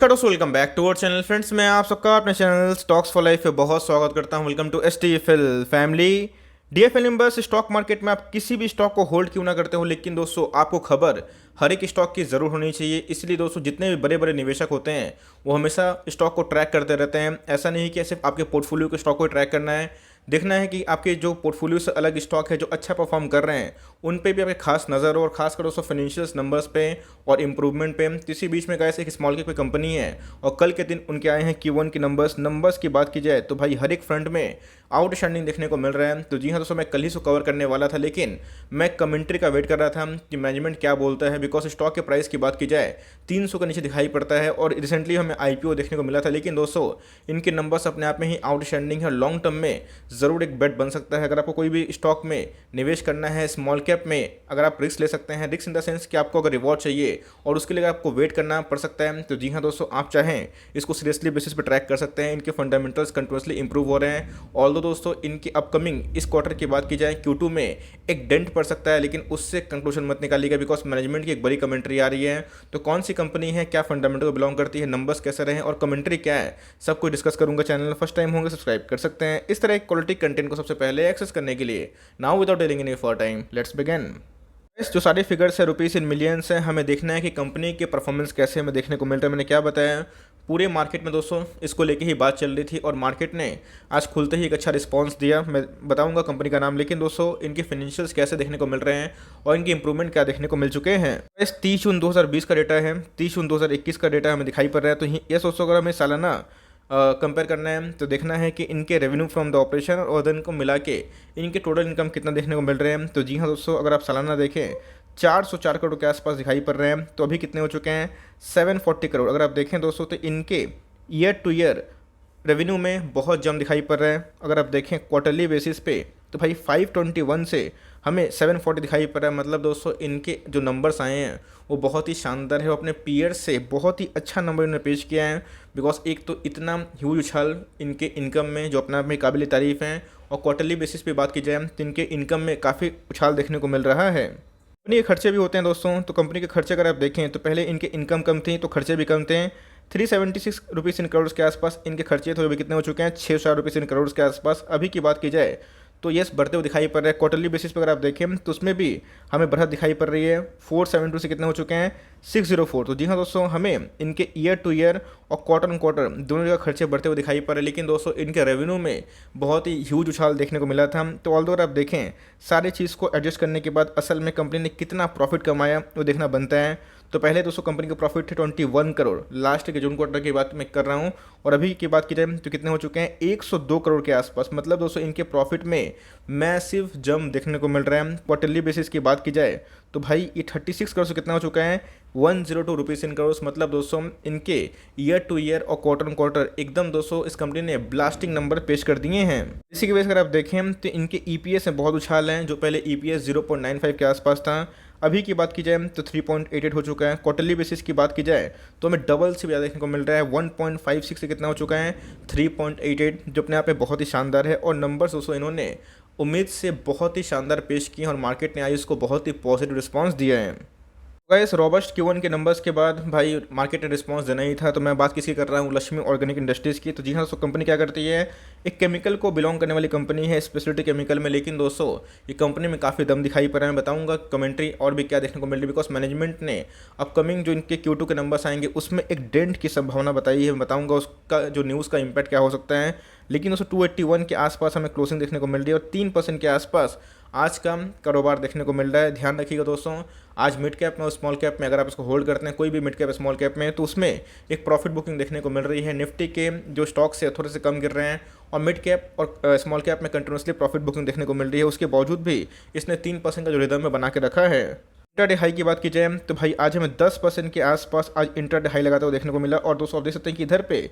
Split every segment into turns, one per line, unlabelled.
दोस्तों welcome back to our channel friends. मैं आप सबका अपने चैनल स्टॉक्स फॉर लाइफ पे बहुत स्वागत करता हूं। Welcome to STFL family. DFL members, stock market में आप किसी भी स्टॉक को होल्ड क्यों ना करते हो, लेकिन दोस्तों आपको खबर हर एक स्टॉक की ज़रूर होनी चाहिए। इसलिए दोस्तों जितने भी बड़े बड़े निवेशक होते हैं वो हमेशा स्टॉक को ट्रैक करते रहते हैं। ऐसा नहीं कि सिर्फ आपके पोर्टफोलियो के स्टॉक को ट्रैक करना है, देखना है कि आपके जो पोर्टफोलियो से अलग स्टॉक है जो अच्छा परफॉर्म कर रहे हैं उन पे भी आपकी खास नज़र हो, और खासकर दोस्तों फाइनेंशियल नंबर्स पे और इंप्रूवमेंट पे। इसी बीच में कैसे एक स्मॉल की कोई कंपनी है और कल के दिन उनके आए हैं Q1 की नंबर्स की बात की जाए तो भाई हर एक फ्रंट में आउटस्टैंडिंग देखने को मिल रहा है। तो जी हाँ दोस्तों, मैं कल ही से कवर करने वाला था, लेकिन मैं कमेंट्री का वेट कर रहा था कि मैनेजमेंट क्या बोलता है। बिकॉज स्टॉक के प्राइस की बात की जाए 300 के नीचे दिखाई पड़ता है और रिसेंटली हमें IPO देखने को मिला था, लेकिन दोस्तों इनके नंबर्स अपने आप में ही आउटस्टैंडिंग है। लॉन्ग टर्म में ज़रूर एक बेट बन सकता है। अगर आपको कोई भी स्टॉक में निवेश करना है स्मॉल कैप में, अगर आप रिस्क ले सकते हैं, रिस्क इन द सेंस कि आपको अगर रिवॉर्ड चाहिए और उसके लिए आपको वेट करना पड़ सकता है, तो जी हाँ दोस्तों आप चाहें इसको सीरियसली बेसिस पे ट्रैक कर सकते हैं। इनके फंडामेंटल्स कंटिन्यूसली इंप्रूव हो रहे हैं। ऑल्दो दोस्तों इनकी अपकमिंग इस क्वार्टर की बात की जाए Q2 में एक डेंट पड़ सकता है, लेकिन उससे कंक्लूजन मत निकालिएगा बिकॉज मैनेजमेंट की एक बड़ी कमेंट्री आ रही है। तो कौन सी कंपनी है, क्या फंडामेंटल को बिलोंग करती है, नंबर्स कैसे रहे और कमेंट्री क्या है, सब कुछ डिस्कस करूंगा। चैनल फर्स्ट टाइम होंगे सब्सक्राइब कर सकते हैं इस तरह क्वालिटी कंटेंट को सबसे पहले एक्सेस करने के लिए। Now without telling any for time, let's begin. जो सारे फिगर्स है रुपीज़ इन मिलियंस है, हमें देखना है कि कंपनी के परफॉर्मेंस कैसे हमें देखने को मिलता है। मैंने क्या बताया, पूरे मार्केट में दोस्तों इसको लेके ही बात चल रही थी और मार्केट ने आज खुलते ही एक अच्छा रिस्पांस दिया। मैं बताऊंगा कंपनी का नाम, लेकिन दोस्तों इनके फाइनेंशियल्स कैसे देखने को मिल रहे हैं और इनकी इंप्रूवमेंट क्या देखने को मिल चुके हैं। इस 30 जून 2020 का डेटा है, 30 जून 2021 का डेटा हमें दिखाई पड़ रहा है। तो ये दोस्तों अगर हमें सालाना कंपेयर करना है तो देखना है कि इनके रेवेन्यू फ्रॉम द ऑपरेशन और दिन को मिला के इनके टोटल इनकम कितना देखने को मिल रहे हैं। तो जी हाँ दोस्तों, अगर आप सालाना देखें 404 करोड़ के आसपास दिखाई पड़ रहे हैं। तो अभी कितने हो चुके हैं, 740 करोड़। अगर आप देखें दोस्तों तो इनके ईयर टू ईयर रेवेन्यू में बहुत जम दिखाई पड़ रहा है। अगर आप देखें क्वार्टरली बेसिस पे तो भाई 521 से हमें 740 दिखाई पड़ रहा है। मतलब दोस्तों इनके जो नंबर्स आए हैं वो बहुत ही शानदार है, अपने पीयर से बहुत ही अच्छा नंबर इन्होंने पेश किया है। बिकॉज एक तो इतना ह्यूज उछाल इनके इनकम में जो अपना में काबिल तारीफ़ है, और क्वार्टरली बेसिस पे बात की जाए तो इनके इनकम में काफ़ी उछाल देखने को मिल रहा है। कंपनी के खर्चे भी होते हैं दोस्तों। तो कंपनी के खर्चे अगर आप देखें तो पहले इनके इनकम कम थी तो खर्चे भी कम थे। 376 रुपीज़ इन करोड़ के आसपास इनके खर्चे थे, अभी कितने हो चुके हैं, 600 रुपीज़ इन करोड़ के आसपास। अभी की बात की जाए तो यस बढ़ते हुए दिखाई पड़ रहा है। क्वार्टरली बेसिस पर अगर आप देखें तो उसमें भी हमें बढ़त दिखाई पड़ रही है। 472 से कितने हो चुके हैं, 604। तो जी हाँ दोस्तों, हमें इनके ईयर टू ईयर और क्वार्टर ऑन क्वार्टर दोनों जगह खर्चे बढ़ते हुए दिखाई पड़ रहे हैं। लेकिन दोस्तों इनके रेवेन्यू में बहुत ही ह्यूज उछाल देखने को मिला था। तो ऑल्दो अगर आप देखें सारी चीज़ को एडजस्ट करने के बाद असल में कंपनी ने कितना प्रॉफिट कमाया वो देखना बनता है। तो पहले दोस्तों कंपनी का प्रॉफिट थे 21 करोड़, लास्ट के जून क्वार्टर की बात मैं कर रहा हूँ। और अभी की बात की जाए तो कितने हो चुके हैं, 102 करोड़ के आसपास। मतलब दोस्तों इनके प्रॉफिट में मैसिव जंप देखने को मिल रहा है। क्वार्टरली बेसिस की बात की जाए तो भाई ये 36 करोड़ से कितना हो चुका है, 102 रुपीज़ इन करोड़। मतलब दोस्तों इनके ईयर टू ईयर और क्वार्टर ऑन क्वार्टर एकदम दोस्तों इस कंपनी ने ब्लास्टिंग नंबर पेश कर दिए हैं। इसी की वजह से अगर आप देखें तो इनके EPS में बहुत उछाल है। जो पहले EPS 0.95 के आसपास था, अभी की बात की जाए तो 3.88 हो चुका है। क्वार्टरली बेसिस की बात की जाए तो हमें डबल से ज़्यादा देखने को मिल रहा है। 1.56 से कितना हो चुका है, 3.88, जो अपने आप में बहुत ही शानदार है। और नंबर्स दोस्तों इन्होंने उम्मीद से बहुत ही शानदार पेश किए और मार्केट ने आई उसको बहुत ही पॉजिटिव रिस्पांस दिया है। गाइस रोबस्ट Q1 के नंबर्स के बाद भाई मार्केट ने रिस्पांस देना ही था। तो मैं बात किसकी कर रहा हूँ, लक्ष्मी ऑर्गेनिक इंडस्ट्रीज़ की। तो जी हाँ दोस्तों, कंपनी क्या करती है, एक केमिकल को बिलोंग करने वाली कंपनी है, स्पेशलिटी केमिकल में। लेकिन दोस्तों ये कंपनी में काफ़ी दम दिखाई पड़ रहा है। मैं बताऊंगा कमेंट्री और भी क्या देखने को मिल रही है। बिकॉज मैनेजमेंट ने अपकमिंग जो इनके Q2 के नंबर्स आएंगे उसमें एक डेंट की संभावना बताई है। मैं बताऊँगा उसका जो न्यूज़ का इम्पैक्ट क्या हो सकता है। लेकिन दोस्तों 281 के आसपास हमें क्लोजिंग देखने को मिल रही है और 3% के आसपास आज का कारोबार देखने को मिल रहा है। ध्यान रखिएगा दोस्तों, आज मिड कैप में और स्मॉल कैप में अगर आप इसको होल्ड करते हैं, कोई भी मिड कैप स्मॉल कैप में, तो उसमें एक प्रॉफिट बुकिंग देखने को मिल रही है। निफ्टी के जो स्टॉक्स है थोड़े से कम गिर रहे हैं और मिड कैप और स्मॉल कैप में कंटिन्यूसली प्रॉफिट बुकिंग देखने को मिल रही है। उसके बावजूद भी इसने 3% का जो रिदम में बना के रखा है। इंटरडे हाई की बात की जाए तो भाई आज हमें 10% के आसपास आज इंटरडे हाई लगाते हुए देखने को मिला। और दोस्तों आप देख सकते हैं कि इधर पे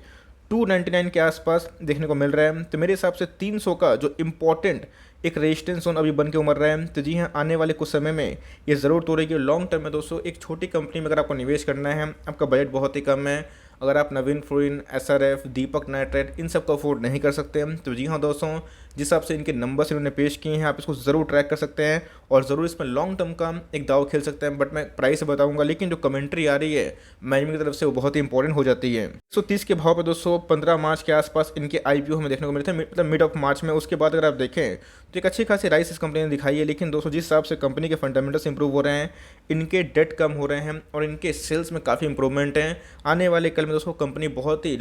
299 के आसपास देखने को मिल रहा है। तो मेरे हिसाब से 300 का जो इम्पोर्टेंट एक रेजिस्टेंस जोन अभी बन के उमर रहा है। तो जी हाँ, आने वाले कुछ समय में ये ज़रूर तोड़ेगी। लॉन्ग टर्म में दोस्तों एक छोटी कंपनी में अगर आपको निवेश करना है, आपका बजट बहुत ही कम है, अगर आप Navin fluorine, SRF, Deepak nitrate इन सब को अफोर्ड नहीं कर सकते, तो जी हाँ दोस्तों जिस हिसाब से इनके नंबर्स इन्होंने पेश किए हैं आप इसको ज़रूर ट्रैक कर सकते हैं और ज़रूर इसमें लॉन्ग टर्म का एक दाव खेल सकते हैं। बट मैं प्राइस बताऊंगा, लेकिन जो कमेंट्री आ रही है मैनेजमेंट की तरफ से वो बहुत ही इंपॉर्टेंट हो जाती है। 130 के भाव पर दोस्तों 15 मार्च के आसपास इनके IPO हमें देखने को मिले थे, मतलब मिड ऑफ मार्च में। उसके बाद अगर आप देखें तो एक अच्छी खासी राइस इस कंपनी ने दिखाई है। लेकिन दोस्तों जिस हिसाब से कंपनी के फंडामेंटल्स इंप्रूव हो रहे हैं, इनके डेट कम हो रहे हैं और इनके सेल्स में काफ़ी इंप्रूवमेंट है, आने वाले कल में दोस्तों कंपनी बहुत ही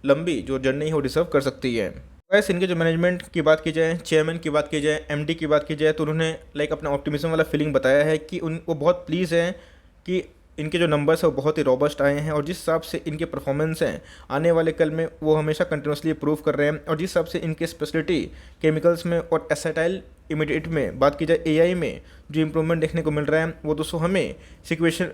लंबी जो जर्नी है वो डिजर्व कर सकती है। वैसे इनके जो मैनेजमेंट की बात की जाए, चेयरमैन की बात की जाए, MD की बात की जाए, तो उन्होंने अपना ऑप्टिमिज्म वाला फीलिंग बताया है कि वो बहुत प्लीज़ हैं कि इनके जो नंबर्स हैं वो बहुत ही रॉबस्ट आए हैं और जिस हिसाब से इनके परफॉर्मेंस हैं आने वाले कल में वो हमेशा कंटिन्यूसली प्रूव कर रहे हैं। और जिस हिसाब से इनके स्पेशलिटी केमिकल्स में और एसिटाइल इमीडिएट में बात की जाए, AI में जो इंप्रूवमेंट देखने को मिल रहा है वो दोस्तों हमें सिक्वेशन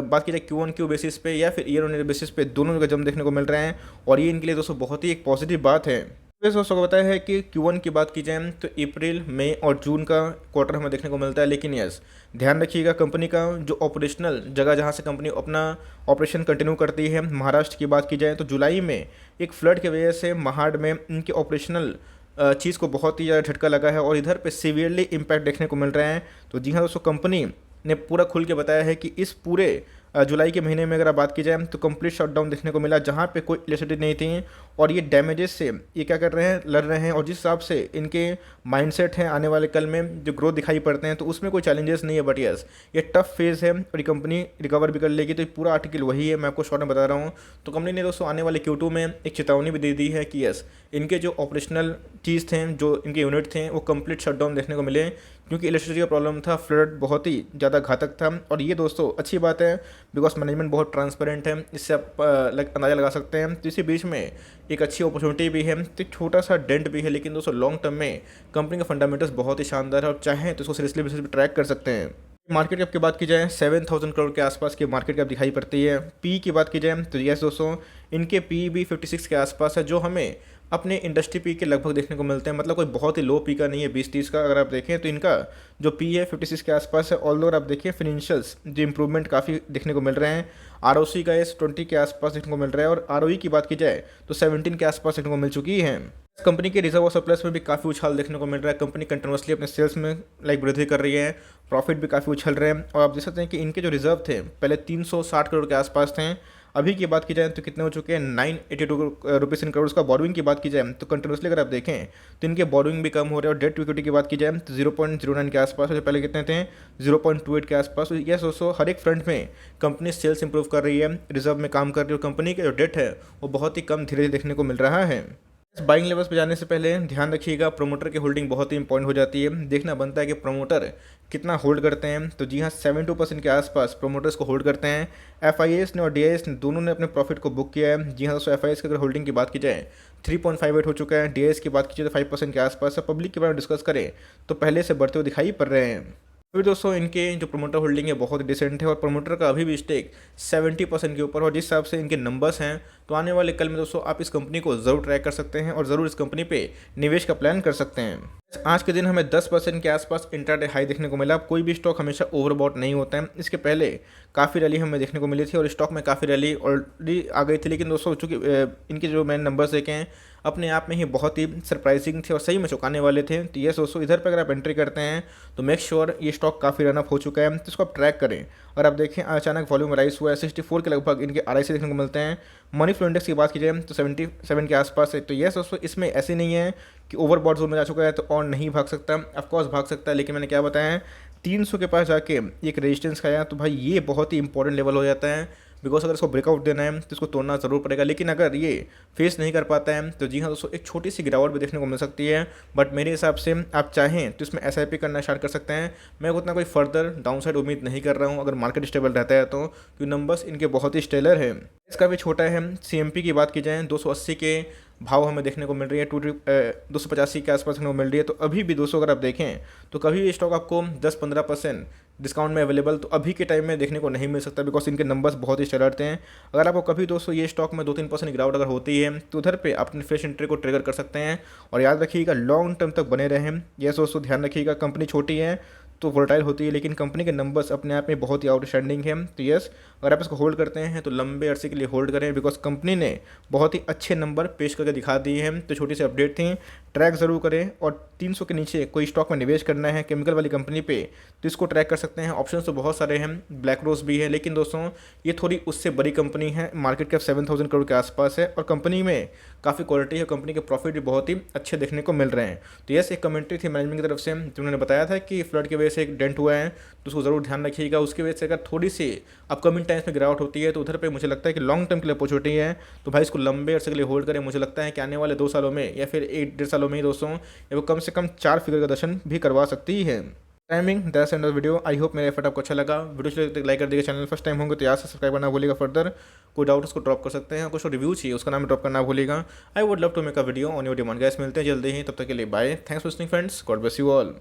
बात की जाए Q1Q बेसिस पे या फिर ईयर ऑन ईयर बेसिस पे दोनों जगह जम देखने को मिल रहे हैं और ये इनके लिए दोस्तों बहुत ही एक पॉजिटिव बात है। वैसे दोस्तों को बताया है कि Q1 की बात की जाए तो अप्रैल, मई और जून का क्वार्टर हमें देखने को मिलता है। लेकिन यस, ध्यान रखिएगा कंपनी का जो ऑपरेशनल जगह जहां से कंपनी अपना ऑपरेशन कंटिन्यू करती है, महाराष्ट्र की बात की जाए तो जुलाई में एक फ्लड की वजह से महाड़ में इनके ऑपरेशनल चीज़ को बहुत ही ज़्यादा झटका लगा है और इधर पे सीवियरली इम्पैक्ट देखने को मिल रहे हैं। तो जी हाँ दोस्तों, कंपनी ने पूरा खुल के बताया है कि इस पूरे जुलाई के महीने में अगर आप बात की जाए तो कंप्लीट शटडाउन देखने को मिला, जहां पे कोई इलेक्ट्रिसिटी नहीं थी और ये डैमेजेस से ये क्या कर रहे हैं, लड़ रहे हैं। और जिस हिसाब से इनके माइंडसेट हैं आने वाले कल में जो ग्रोथ दिखाई पड़ते हैं तो उसमें कोई चैलेंजेस नहीं है। बट यस, ये टफ फेज़ है और ये कंपनी रिकवर भी कर लेगी। तो ये पूरा आर्टिकल वही है, मैं आपको शॉर्ट में बता रहा हूँ। तो कंपनी ने दोस्तों आने वाले Q2 में एक चेतावनी भी दे दी है कि यस, इनके जो ऑपरेशनल चीज़ थे, जो इनके यूनिट थे, वो कंप्लीट शटडाउन देखने को मिले क्योंकि इलेक्ट्रिसिटी का प्रॉब्लम था, फ्लड बहुत ही ज़्यादा घातक था। और ये दोस्तों अच्छी बात है बिकॉज मैनेजमेंट बहुत ट्रांसपेरेंट है, इससे आप अंदाज़ा लगा सकते हैं। तो इसी बीच में एक अच्छी अपॉर्चुनिटी भी है, तो एक छोटा सा डेंट भी है, लेकिन दोस्तों लॉन्ग टर्म में कंपनी का फंडामेंटल्स बहुत ही शानदार है और चाहें तो इसको सीरियसली बेसिस पे ट्रैक कर सकते हैं। मार्केट कैप की बात की जाए 7,000 करोड़ के आसपास की मार्केट कैप दिखाई पड़ती है। पी की बात की जाए तो यस दोस्तों, इनके पी भी 56 के आसपास है, जो हमें अपने इंडस्ट्री पी के लगभग देखने को मिलते हैं। मतलब कोई बहुत ही लो पी का नहीं है 20-30 का। अगर आप देखें तो इनका जो पी है 56 के आसपास है। ऑल्दो अगर आप देखें फाइनेंशियल्स जो इंप्रूवमेंट काफ़ी देखने को मिल रहे हैं। ROC का इस 20 के आसपास देखने को मिल रहा है और ROE की बात की जाए तो 17 के आसपास देखने को मिल चुकी है। कंपनी के रिजर्व और सरप्लस में भी काफ़ी उछाल देखने को मिल रहा है। कंपनी कंटिन्यूसली अपने सेल्स में वृद्धि कर रही है, प्रॉफिट भी काफ़ी उछल रहे हैं। और आप देख सकते हैं कि इनके जो रिजर्व थे पहले 360 करोड़ के आसपास थे, अभी की बात की जाए तो कितने हो चुके हैं 982 रुपीज़ इन करोड़ का। बोरोइंग की बात की जाए तो कंटिन्यूसली अगर आप देखें तो इनके बोरोइंग भी कम हो रहे हैं और डेट टू इक्विटी की बात की जाए तो 0.09 के आसपास, जो पहले कितने थे 0.28 के आसपास। यस दोस्तों, हर एक फ्रंट में कंपनी सेल्स इंप्रूव कर रही है, रिजर्व में काम कर रही है और कंपनी का जो डेट है वो बहुत ही कम धीरे धीरे देखने को मिल रहा है। बाइंग लेवल्स पे जाने से पहले ध्यान रखिएगा प्रमोटर की होल्डिंग बहुत ही इंपॉर्टेंट हो जाती है। देखना बनता है कि प्रमोटर कितना होल्ड करते हैं। तो जी हाँ, 72% के आसपास प्रमोटर्स को होल्ड करते हैं। FIS ने और DIS ने दोनों ने अपने प्रॉफिट को बुक किया है। जी हाँ दोस्तों, FIS की अगर होल्डिंग की बात की जाए 3.58 हो चुका है। DIS की बात की जाए तो 5% के आसपास है। पब्लिक के बारे में डिस्कस करें तो पहले से बढ़ते हुए दिखाई पड़ रहे हैं। फिर दोस्तों इनके जो प्रमोटर होल्डिंग है बहुत डिसेंट है और प्रमोटर का अभी भी स्टेक 70% के ऊपर। और जिस हिसाब से इनके नंबर्स हैं तो आने वाले कल में दोस्तों आप इस कंपनी को ज़रूर ट्रैक कर सकते हैं और ज़रूर इस कंपनी पे निवेश का प्लान कर सकते हैं। आज के दिन हमें 10% के आसपास इंट्राडे हाई देखने को मिला। कोई भी स्टॉक हमेशा ओवरबॉट नहीं होता है। इसके पहले काफ़ी रैली हमें देखने को मिली थी और स्टॉक में काफ़ी रैली ऑलरेडी आ गई थी। लेकिन दोस्तों चूँकि इनके जो मैंने नंबर्स देखे हैं अपने आप में ही बहुत ही सरप्राइजिंग थे और सही में चौंकाने वाले थे। तो ये दोस्तों इधर पर अगर आप एंट्री करते हैं तो मेक श्योर ये स्टॉक काफ़ी रनअप हो चुका है, तो इसको आप ट्रैक करें। और आप देखें अचानक वॉल्यूम राइज हुआ है, 64 के लगभग इनके RIC देखने को मिलते हैं। मनी फ्लो इंडेक्स की बात की जाए तो 77 के आसपास है। तो ये दोस्तों इसमें ऐसे नहीं है कि ओवरबॉट जोन में जा चुका है तो और नहीं भाग सकता, ऑफकोर्स भाग सकता है। लेकिन मैंने क्या बताया 300 के पास जाके एक रेजिस्टेंस खाया तो भाई ये बहुत ही इंपॉर्टेंट लेवल हो जाता है। बिकॉज अगर इसको ब्रेकआउट देना है तो इसको तोड़ना ज़रूर पड़ेगा। लेकिन अगर ये फेस नहीं कर पाता है तो जी हाँ दोस्तों एक छोटी सी गिरावट भी देखने को मिल सकती है। बट मेरे हिसाब से आप चाहें तो इसमें SIP करना स्टार्ट कर सकते हैं। मैं उतना कोई फर्दर डाउनसाइड उम्मीद नहीं कर रहा हूँ अगर मार्केट स्टेबल रहता है तो, क्योंकि नंबर्स इनके बहुत ही स्टेलर है। इसका भी छोटा है। CMP की बात की जाए 280 के भाव हमें देखने को मिल रही है, 285 के आसपास देखने को मिल रही है। तो अभी भी दोस्तों अगर आप देखें तो कभी भी स्टॉक आपको 10-15% डिस्काउंट में अवेलेबल तो अभी के टाइम में देखने को नहीं मिल सकता बिकॉज इनके नंबर्स बहुत ही स्टेलर हैं। अगर आपको कभी दोस्तों ये स्टॉक में 2-3% गिरावट अगर होती है तो उधर पे अपने फ्रेश एंट्री को ट्रिगर कर सकते हैं। और याद रखिएगा लॉन्ग टर्म तक बने रहें। ये दोस्तों ध्यान रखिएगा, कंपनी छोटी है तो वोलेटाइल होती है लेकिन कंपनी के नंबर्स अपने आप में बहुत ही आउटस्टैंडिंग है। तो यस, अगर आप इसको होल्ड करते हैं तो लंबे अरसे के लिए होल्ड करें बिकॉज कंपनी ने बहुत ही अच्छे नंबर पेश करके दिखा दिए हैं। तो छोटी सी अपडेट थी, ट्रैक ज़रूर करें। और 300 के नीचे कोई स्टॉक में निवेश करना है केमिकल वाली कंपनी पे तो इसको ट्रैक कर सकते हैं। ऑप्शन तो बहुत सारे हैं, ब्लैक रोज भी है, लेकिन दोस्तों ये थोड़ी उससे बड़ी कंपनी है, मार्केट कैप 7000 करोड़ के आसपास है और कंपनी में काफ़ी क्वालिटी है, कंपनी के प्रॉफिट भी बहुत ही अच्छे देखने को मिल रहे हैं। तो यस, एक कमेंट्री थी मैनेजमेंट की तरफ से जिन्होंने बताया था कि फ्लड की वजह से एक डेंट हुआ है तो उसको ज़रूर ध्यान रखिएगा। उसकी वजह से अगर थोड़ी सी अपकमिंग टाइम्स में गिरावट होती है तो उधर पे मुझे लगता है कि लॉन्ग टर्म के लिए अपॉर्चुनिटी है, तो भाई इसको लंबे अरसे के लिए होल्ड करें। मुझे लगता है कि आने वाले 2 सालों में या फिर 1 डेढ़ सालों में ही दोस्तों ये वो कम से कम 4 फिगर का दर्शन भी करवा सकती है। Timing that's end of video. I hope मेरा एफर्ट आपको अच्छा लगा। वीडियो चलिए लाइक कर दीजिए, चैनल फर्स्ट टाइम होंगे तो यार से सब्सक्राइब करना भूलिएगा। फर्दर कोई डाउट उसको ड्रॉप कर सकते हैं, कुछ रिव्यू चाहिए उसका नाम ड्रॉप करना भूलिएगा। I would love to make a video on your demand. Guys मिलते हैं जल्दी ही, तब तक के लिए bye. Thanks for listening friends, God bless you all.